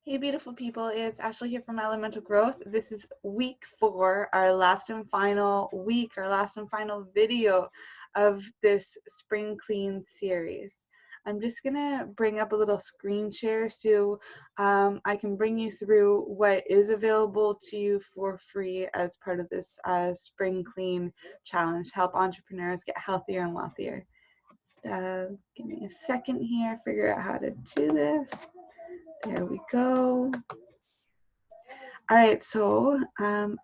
Hey beautiful people, it's Ashley here from Elemental Growth. This is week 4, our last and final week, our last and final video of this spring clean series. I'm just gonna bring up a little screen share so I can bring you through what is available to you for free as part of this spring clean challenge, help entrepreneurs get healthier and wealthier. Give me a second here, figure out how to do this. There we go. All right, so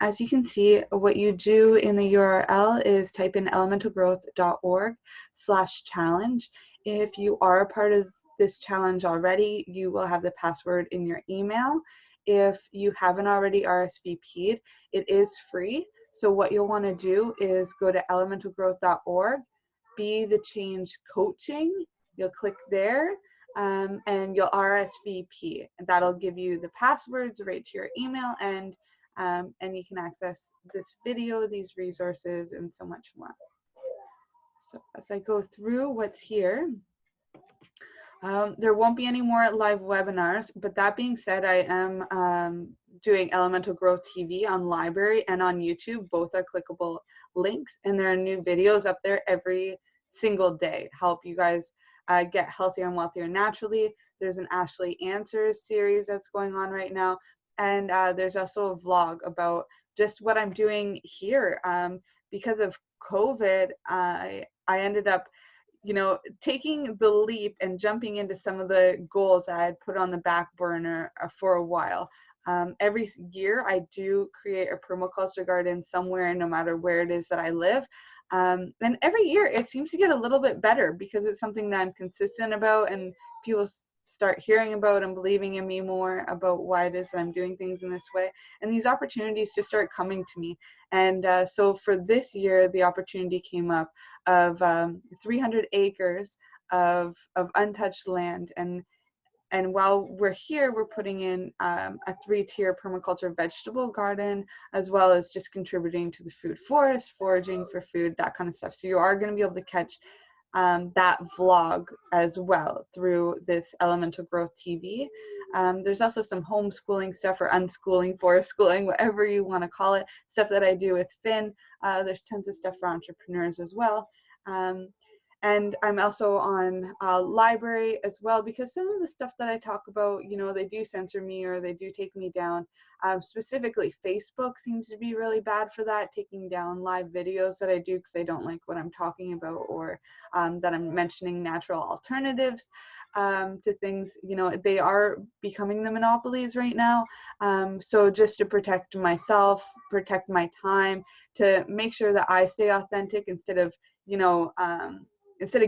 as you can see, what you do in the URL is type in elementalgrowth.org/challenge. If you are a part of this challenge already, you will have the password in your email. If you haven't already RSVP'd, it is free. So what you'll want to do is go to elementalgrowth.org, be the change coaching. You'll click there. And you'll RSVP, and that'll give you the passwords right to your email, and you can access this video, these resources, and so much more. So as I go through what's here, there won't be any more live webinars, but that being said, I am doing Elemental Growth TV on Library and on YouTube. Both are clickable links, and there are new videos up there every single day, help you guys get healthier and wealthier naturally. There's an Ashley Answers series that's going on right now, and there's also a vlog about just what I'm doing here. Because of COVID, I ended up taking the leap and jumping into some of the goals I had put on the back burner for a while. Every year I do create a permaculture garden somewhere, no matter where it is that I live. And every year it seems to get a little bit better because it's something that I'm consistent about, and people start hearing about and believing in me more about why it is that I'm doing things in this way. And these opportunities just start coming to me. And so for this year, the opportunity came up of 300 acres of untouched land. And while we're here, we're putting in a 3-tier permaculture vegetable garden, as well as just contributing to the food forest, foraging for food, that kind of stuff. So you are going to be able to catch that vlog as well through this Elemental Growth TV. There's also some homeschooling stuff, or unschooling, forest schooling, whatever you want to call it, stuff that I do with Finn. There's tons of stuff for entrepreneurs as well. And I'm also on Library as well, because some of the stuff that I talk about, they do censor me or they do take me down. Specifically, Facebook seems to be really bad for that, taking down live videos that I do because they don't like what I'm talking about, or that I'm mentioning natural alternatives to things. They are becoming the monopolies right now. So just to protect myself, protect my time, to make sure that I stay authentic instead of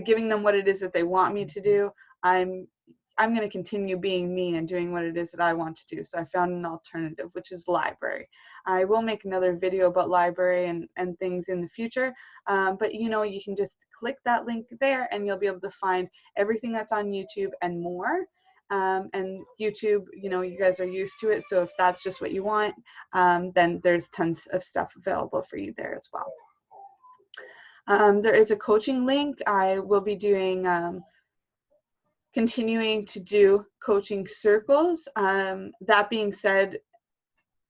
giving them what it is that they want me to do, I'm going to continue being me and doing what it is that I want to do. So I found an alternative, which is Library. I will make another video about Library and things in the future, but you can just click that link there and you'll be able to find everything that's on YouTube and more. And YouTube, you guys are used to it, so if that's just what you want, then there's tons of stuff available for you there as well. There is a coaching link. I will be doing, continuing to do coaching circles. That being said,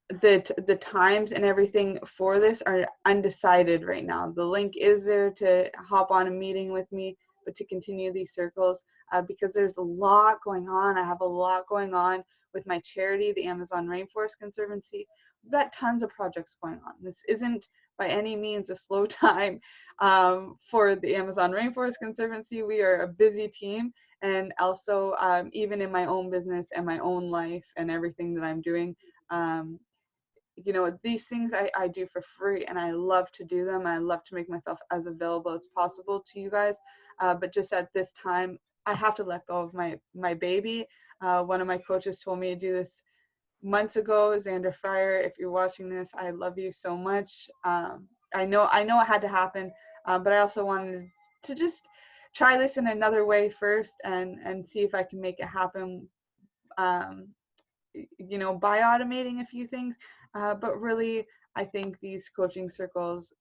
the times and everything for this are undecided right now. The link is there to hop on a meeting with me, but to continue these circles, because there's a lot going on. I have a lot going on with my charity, the Amazon Rainforest Conservancy. We've got tons of projects going on. This isn't by any means a slow time for the Amazon Rainforest Conservancy. We are a busy team, and also even in my own business and my own life and everything that I'm doing, these things I do for free, and I love to do them. I love to make myself as available as possible to you guys, but just at this time I have to let go of my baby. One of my coaches told me to do this months ago. Xander Fryer, if you're watching this, I love you so much. I know it had to happen, but I also wanted to just try this in another way first and see if I can make it happen, by automating a few things. But really, I think these coaching circles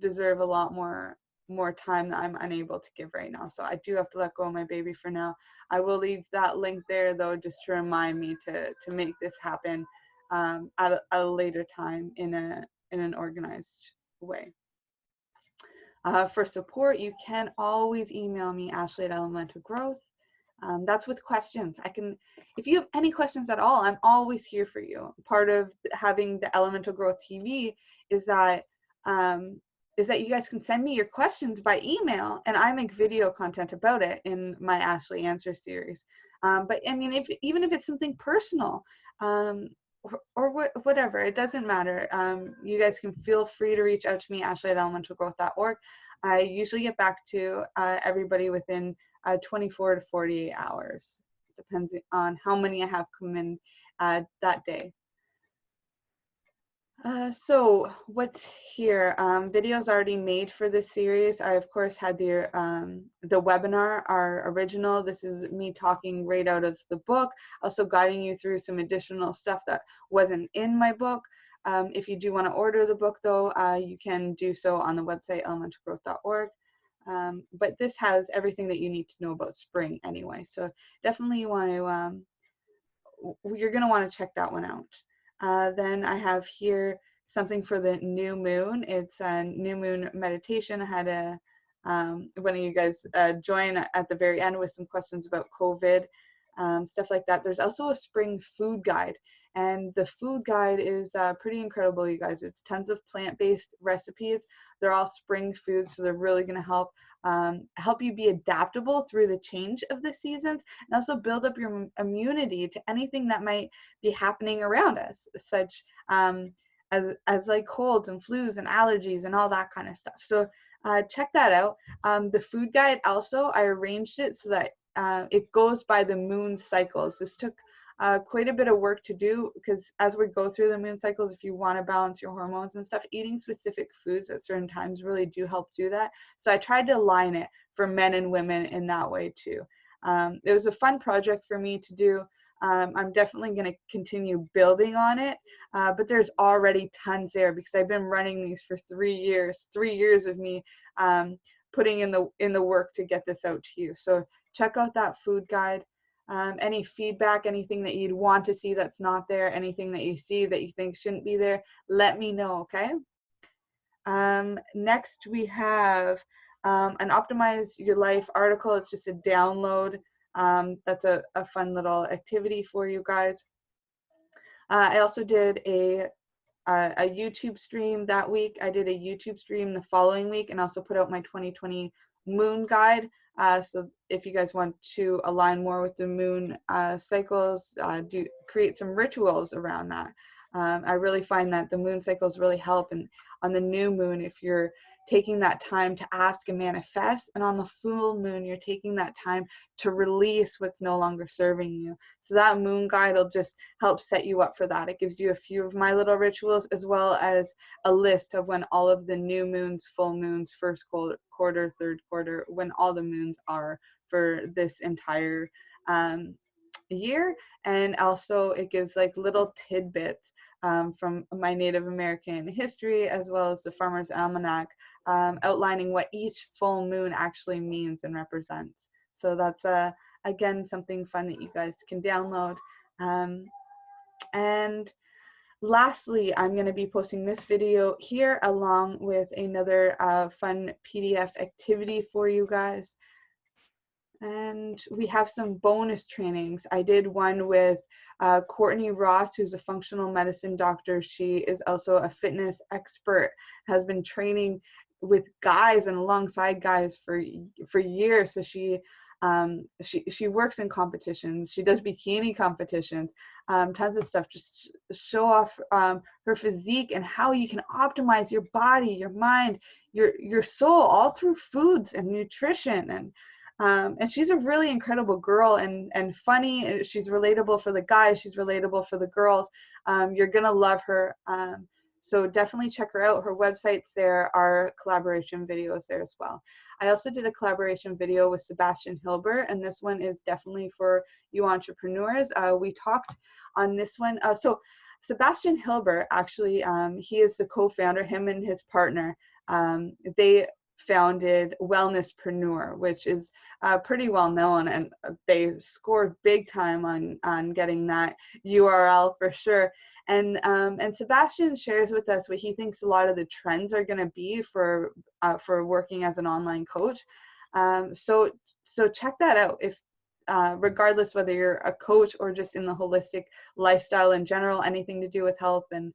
deserve a lot more more time that I'm unable to give right now. So I do have to let go of my baby for now. I will leave that link there though, just to remind me to make this happen at a later time in an organized way. For support, you can always email me, Ashley@elementalgrowth. That's with questions. If you have any questions at all, I'm always here for you. Part of having the Elemental Growth TV is that you guys can send me your questions by email, and I make video content about it in my Ashley Answers series. But I mean, even if it's something personal, or whatever, it doesn't matter. You guys can feel free to reach out to me, Ashley@elementalgrowth.org. I usually get back to everybody within 24 to 48 hours. Depends on how many I have come in that day. So what's here? Videos already made for this series. I of course had the webinar, our original. This is me talking right out of the book, also guiding you through some additional stuff that wasn't in my book. If you do want to order the book though, you can do so on the website elementalgrowth.org. But this has everything that you need to know about spring anyway. So definitely you want to, you're going to want to check that one out. Then I have here something for the new moon. It's a new moon meditation. I had one of you guys join at the very end with some questions about COVID, stuff like that. There's also a spring food guide, and the food guide is pretty incredible, you guys. It's tons of plant-based recipes. They're all spring foods, so they're really going to help you be adaptable through the change of the seasons, and also build up your immunity to anything that might be happening around us, such as like colds and flus and allergies and all that kind of stuff. So check that out. The food guide also, I arranged it so that it goes by the moon cycles. This took quite a bit of work to do, because as we go through the moon cycles, if you want to balance your hormones and stuff, eating specific foods at certain times really do help do that. So I tried to align it for men and women in that way too. It was a fun project for me to do. I'm definitely going to continue building on it, but there's already tons there because I've been running these for 3 years. 3 years of me putting in the work to get this out to you. So check out that food guide. Any feedback, anything that you'd want to see that's not there, anything that you see that you think shouldn't be there, let me know, okay? Next we have an Optimize Your Life article. It's just a download. That's a fun little activity for you guys. I also did a YouTube stream that week. I did a YouTube stream the following week, and also put out my 2020 moon guide. So if you guys want to align more with the moon cycles, create some rituals around that. I really find that the moon cycles really help, and on the new moon, if you're taking that time to ask and manifest, and on the full moon, you're taking that time to release what's no longer serving you. So that moon guide will just help set you up for that. It gives you a few of my little rituals, as well as a list of when all of the new moons, full moons, first quarter, third quarter, when all the moons are for this entire year. And also it gives like little tidbits from my Native American history, as well as the Farmer's Almanac, outlining what each full moon actually means and represents. So that's again something fun that you guys can download. And lastly, I'm going to be posting this video here along with another fun PDF activity for you guys. And we have some bonus trainings. I did one with Courtney Ross, who's a functional medicine doctor. She is also a fitness expert, has been training with guys and alongside guys for years. So she works in competitions. She does bikini competitions, tons of stuff, just show off her physique and how you can optimize your body, your mind, your soul, all through foods and nutrition. And she's a really incredible girl and funny. She's relatable for the guys. She's relatable for the girls. You're going to love her. So definitely check her out. Her website's there. Our collaboration videos there as well. I also did a collaboration video with Sebastian Hilbert, and this one is definitely for you entrepreneurs. We talked on this one. So Sebastian Hilbert, actually, he is the co-founder, him and his partner. They founded Wellnesspreneur, which is pretty well known, and they scored big time on getting that URL for sure. And Sebastian shares with us what he thinks a lot of the trends are going to be for working as an online coach. So check that out. If regardless whether you're a coach or just in the holistic lifestyle in general, anything to do with health and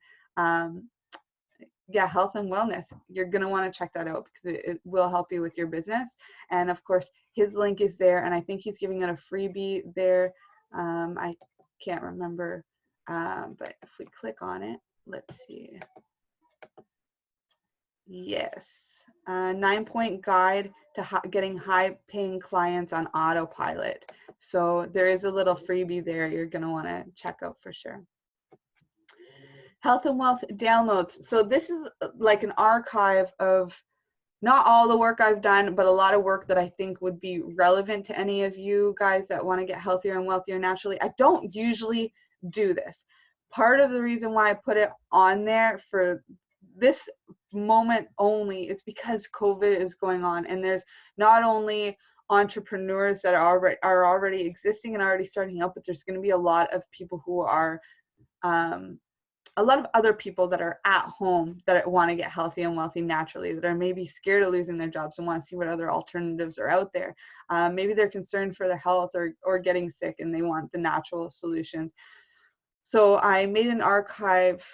health and wellness, you're going to want to check that out because it will help you with your business. And of course, his link is there, and I think he's giving it a freebie there. I can't remember, but if we click on it, let's see. Yes, 9-point guide to getting high-paying clients on autopilot. So there is a little freebie there you're going to want to check out for sure. Health and Wealth downloads. So this is like an archive of not all the work I've done, but a lot of work that I think would be relevant to any of you guys that want to get healthier and wealthier naturally. I don't usually do this. Part of the reason why I put it on there for this moment only is because COVID is going on, and there's not only entrepreneurs that are already existing and already starting out, but there's going to be a lot of people who are a lot of other people that are at home that want to get healthy and wealthy naturally, that are maybe scared of losing their jobs and want to see what other alternatives are out there. Maybe they're concerned for their health or getting sick, and they want the natural solutions. So I made an archive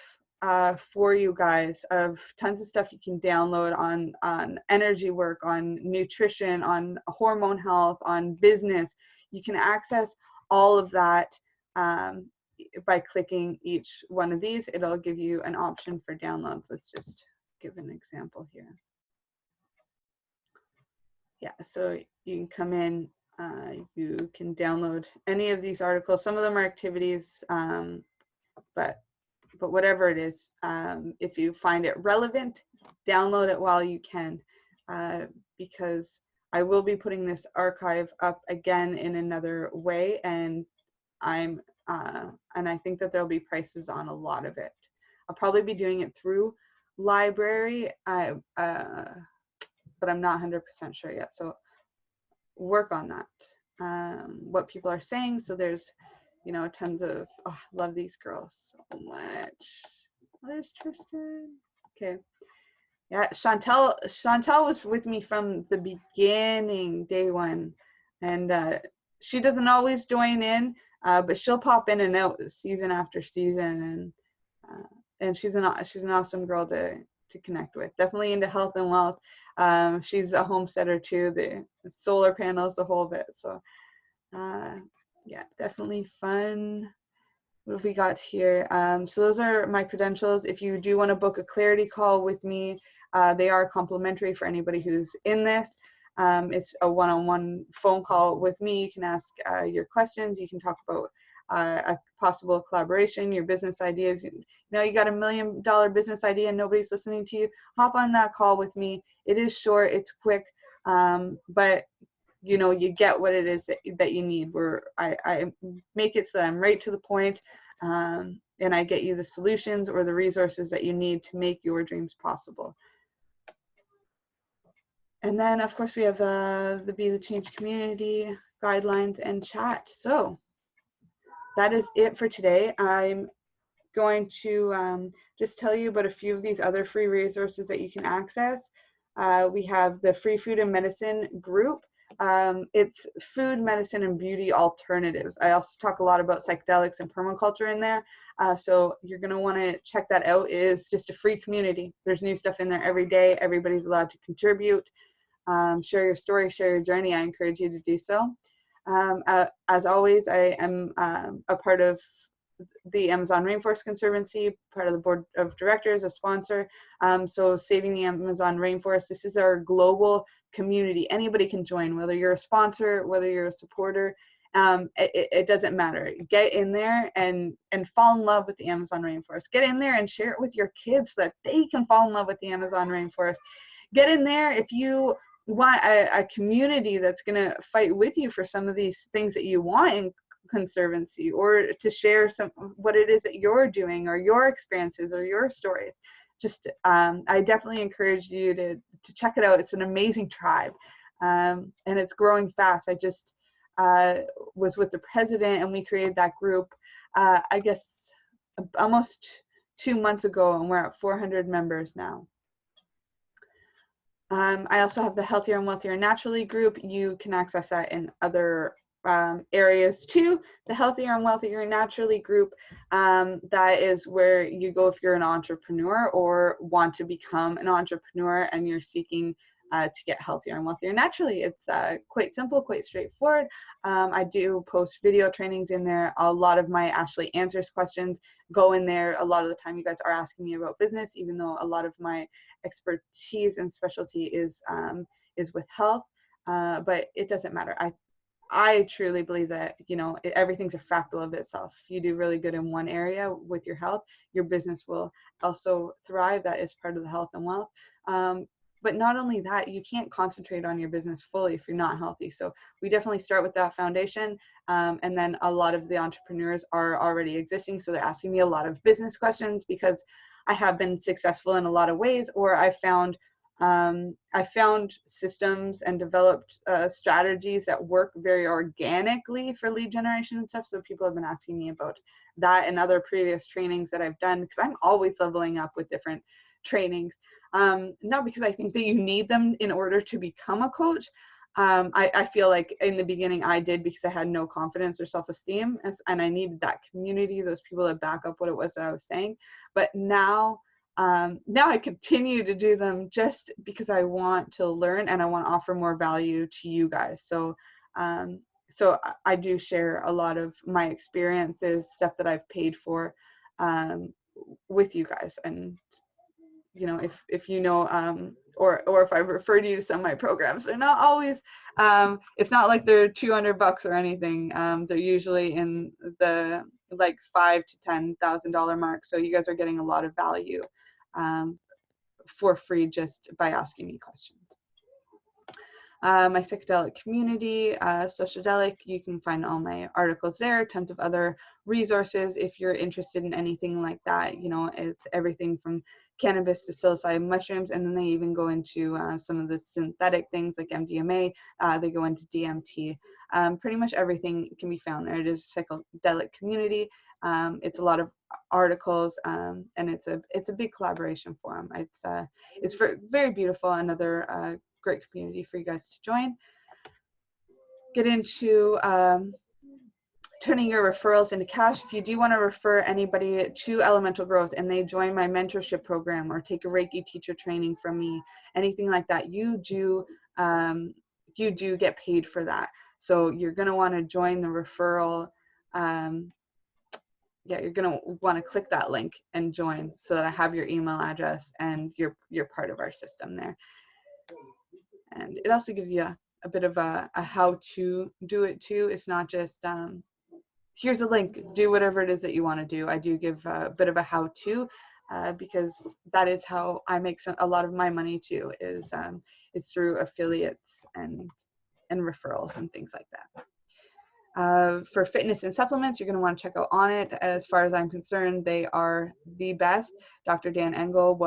for you guys of tons of stuff you can download on energy work, on nutrition, on hormone health, on business. You can access all of that by clicking each one of these. It'll give you an option for downloads. Let's just give an example here. Yeah, so you can come in, you can download any of these articles. Some of them are activities, but whatever it is, if you find it relevant, download it while you can, because I will be putting this archive up again in another way, and I think that there'll be prices on a lot of it. I'll probably be doing it through library, but I'm not 100% sure yet. So work on that. What people are saying. So there's, tons of, I love these girls so much. Oh, there's Tristan. Okay. Yeah, Chantel was with me from the beginning, day one, and she doesn't always join in. But she'll pop in and out season after season, and she's an awesome girl to connect with. Definitely into health and wealth. She's a homesteader too, the solar panels, the whole bit. So yeah, definitely fun. What have we got here? So those are my credentials. If you do want to book a clarity call with me, they are complimentary for anybody who's in this. It's a one-on-one phone call with me. You can ask your questions. You can talk about a possible collaboration, your business ideas. You got $1 million business idea and nobody's listening to you. Hop on that call with me. It is short, it's quick, but you get what it is that you need. I make it so I'm right to the point, and I get you the solutions or the resources that you need to make your dreams possible. And then, of course, we have the Be the Change community guidelines and chat. So that is it for today. I'm going to just tell you about a few of these other free resources that you can access. We have the Free Food and Medicine group. It's food, medicine, and beauty alternatives. I also talk a lot about psychedelics and permaculture in there. So you're going to want to check that out. It is just a free community. There's new stuff in there every day. Everybody's allowed to contribute. Share your story, share your journey. I encourage you to do so. As always, I am a part of the Amazon Rainforest Conservancy, part of the board of directors, a sponsor. So Saving the Amazon Rainforest, this is our global community. Anybody can join, whether you're a sponsor, whether you're a supporter, it doesn't matter. Get in there and fall in love with the Amazon Rainforest. Get in there and share it with your kids so that they can fall in love with the Amazon Rainforest. Get in there if you want a community that's going to fight with you for some of these things that you want in conservancy, or to share what it is that you're doing, or your experiences or your stories. I definitely encourage you to check it out. It's an amazing tribe, and it's growing fast. I just was with the president, and we created that group, I guess, almost 2 months ago, and we're at 400 members now. I also have the Healthier and Wealthier Naturally group. You can access that in other areas too. The Healthier and Wealthier Naturally group, that is where you go if you're an entrepreneur or want to become an entrepreneur and you're seeking to get healthier and wealthier naturally. It's quite simple, quite straightforward. I do post video trainings in there. A lot of my Ashley Answers questions go in there. A lot of the time you guys are asking me about business, even though a lot of my expertise and specialty is with health, but it doesn't matter. I truly believe that, you know, everything's a fractal of itself. If you do really good in one area with your health, your business will also thrive. That is part of the health and wealth. But not only that, you can't concentrate on your business fully if you're not healthy. So we definitely start with that foundation. And then a lot of the entrepreneurs are already existing. So they're asking me a lot of business questions because I have been successful in a lot of ways, or I found systems and developed strategies that work very organically for lead generation and stuff. So people have been asking me about that and other previous trainings that I've done, because I'm always leveling up with different trainings. Not because I think that you need them in order to become a coach. I feel like in the beginning I did because I had no confidence or self-esteem, and I needed that community, those people to back up what it was that I was saying. But now I continue to do them just because I want to learn and I want to offer more value to you guys. So I do share a lot of my experiences, stuff that I've paid for, with you guys. And you know, if you know, or if I've referred you to some of my programs, they're not always, it's not like they're $200 or anything. They're usually in the like $5,000 to $10,000 mark. So you guys are getting a lot of value for free just by asking me questions. My Psychedelic Community, Sociadelic, you can find all my articles there, tons of other resources if you're interested in anything like that. You know, it's everything from cannabis to psilocybin mushrooms, and then they even go into some of the synthetic things like MDMA. They go into DMT. Pretty much everything can be found there. It is a Psychedelic Community. It's a lot of articles, and it's a big collaboration forum. It's very beautiful. Another great community for you guys to join. Get into turning your referrals into cash. If you do want to refer anybody to Elemental Growth and they join my mentorship program or take a Reiki teacher training from me, anything like that, you do get paid for that. So you're going to want to join the referral. You're going to want to click that link and join so that I have your email address and you're part of our system there. And it also gives you a bit of a how to do it too. It's not just here's a link, do whatever it is that you want to do. I do give a bit of a how to, because that is how I make a lot of my money too, is it's through affiliates and referrals and things like that. For fitness and supplements, you're going to want to check out On It. As far as I'm concerned, they are the best. Dr. Dan Engel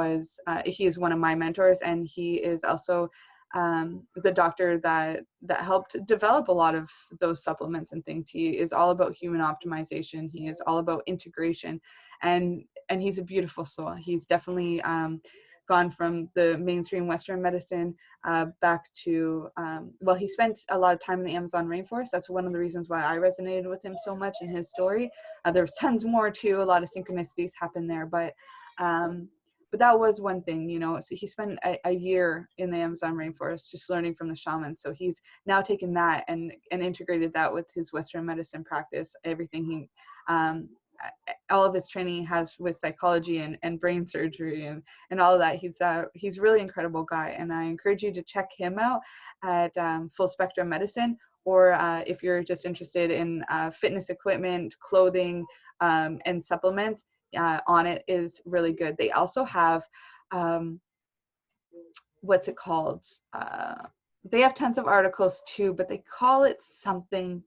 he is one of my mentors, and he is also the doctor that helped develop a lot of those supplements and things. He is all about human optimization. He is all about integration, and he's a beautiful soul. He's definitely gone from the mainstream Western medicine back to, he spent a lot of time in the Amazon rainforest. That's one of the reasons why I resonated with him so much in his story. There's tons more too. A lot of synchronicities happen there, but that was one thing, you know. So he spent a year in the Amazon rainforest just learning from the shamans. So he's now taken that and integrated that with his Western medicine practice. Everything he, all of his training he has with psychology and brain surgery and all of that. He's a really incredible guy, and I encourage you to check him out at Full Spectrum Medicine. Or if you're just interested in fitness equipment, clothing, and supplements, On It is really good. They also have, what's it called? They have tons of articles too, but they call it something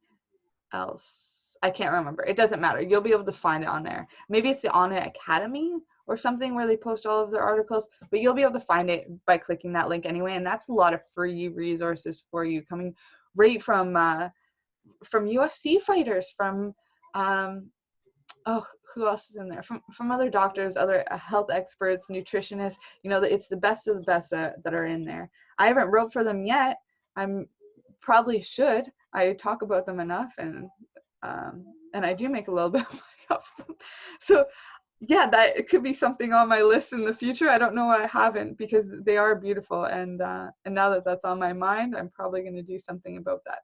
else. I can't remember. It doesn't matter. You'll be able to find it on there. Maybe it's the On It Academy or something where they post all of their articles, but you'll be able to find it by clicking that link anyway. And that's a lot of free resources for you, coming right from UFC fighters, from oh, who else is in there? From other doctors, other health experts, nutritionists. You know, it's the best of the best that are in there. I haven't wrote for them yet. I'm probably should. I talk about them enough, and I do make a little bit of money off them. So yeah, that it could be something on my list in the future. I don't know why I haven't, because they are beautiful, and now that that's on my mind, I'm probably going to do something about that.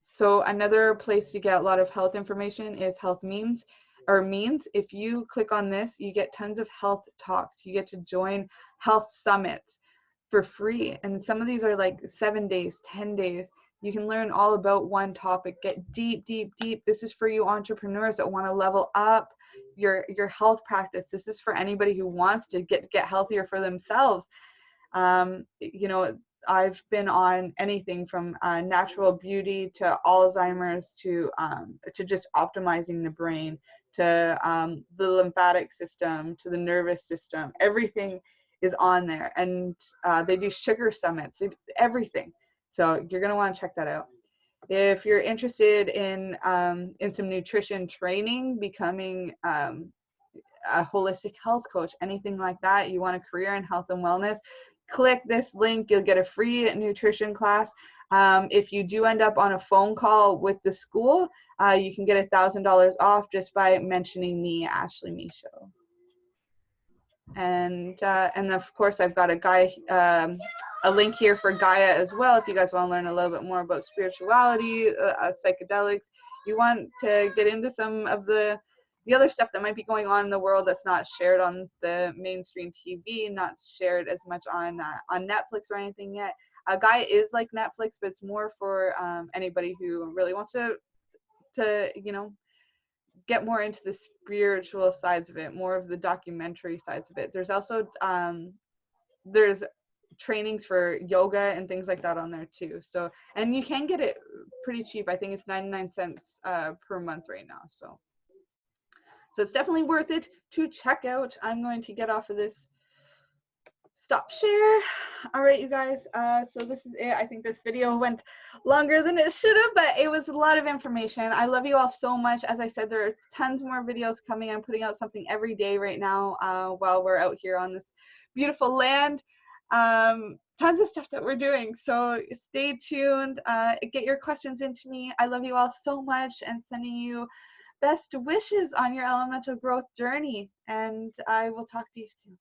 So another place to get a lot of health information is Health Memes or Means. If you click on this, you get tons of health talks. You get to join health summits for free. And some of these are like 7 days, 10 days. You can learn all about one topic, get deep, deep, deep. This is for you entrepreneurs that want to level up your health practice. This is for anybody who wants to get healthier for themselves. You know, I've been on anything from natural beauty to Alzheimer's to just optimizing the brain, to the lymphatic system, to the nervous system. Everything is on there, and they do sugar summits, everything. So you're gonna want to check that out. If you're interested in some nutrition training, becoming a holistic health coach, anything like that, you want a career in health and wellness, click this link. You'll get a free nutrition class. If you do end up on a phone call with the school, you can get $1,000 off just by mentioning me, Ashley Michaud. And of course, I've got a link here for Gaia as well. If you guys want to learn a little bit more about spirituality, psychedelics, you want to get into some of the other stuff that might be going on in the world that's not shared on the mainstream TV, not shared as much on Netflix or anything yet. Gaia is like Netflix, but it's more for anybody who really wants to you know, get more into the spiritual sides of it, more of the documentary sides of it. There's also there's trainings for yoga and things like that on there too. So, and you can get it pretty cheap. I think it's 99 cents per month right now. So it's definitely worth it to check out. I'm going to get off of this stop share. All right, you guys, so this is it. I think this video went longer than it should have, but it was a lot of information. I love you all so much. As I said, there are tons more videos coming. I'm putting out something every day right now while we're out here on this beautiful land. Tons of stuff that we're doing, so stay tuned. Get your questions into me. I love you all so much, and sending you best wishes on your elemental growth journey, and I will talk to you soon.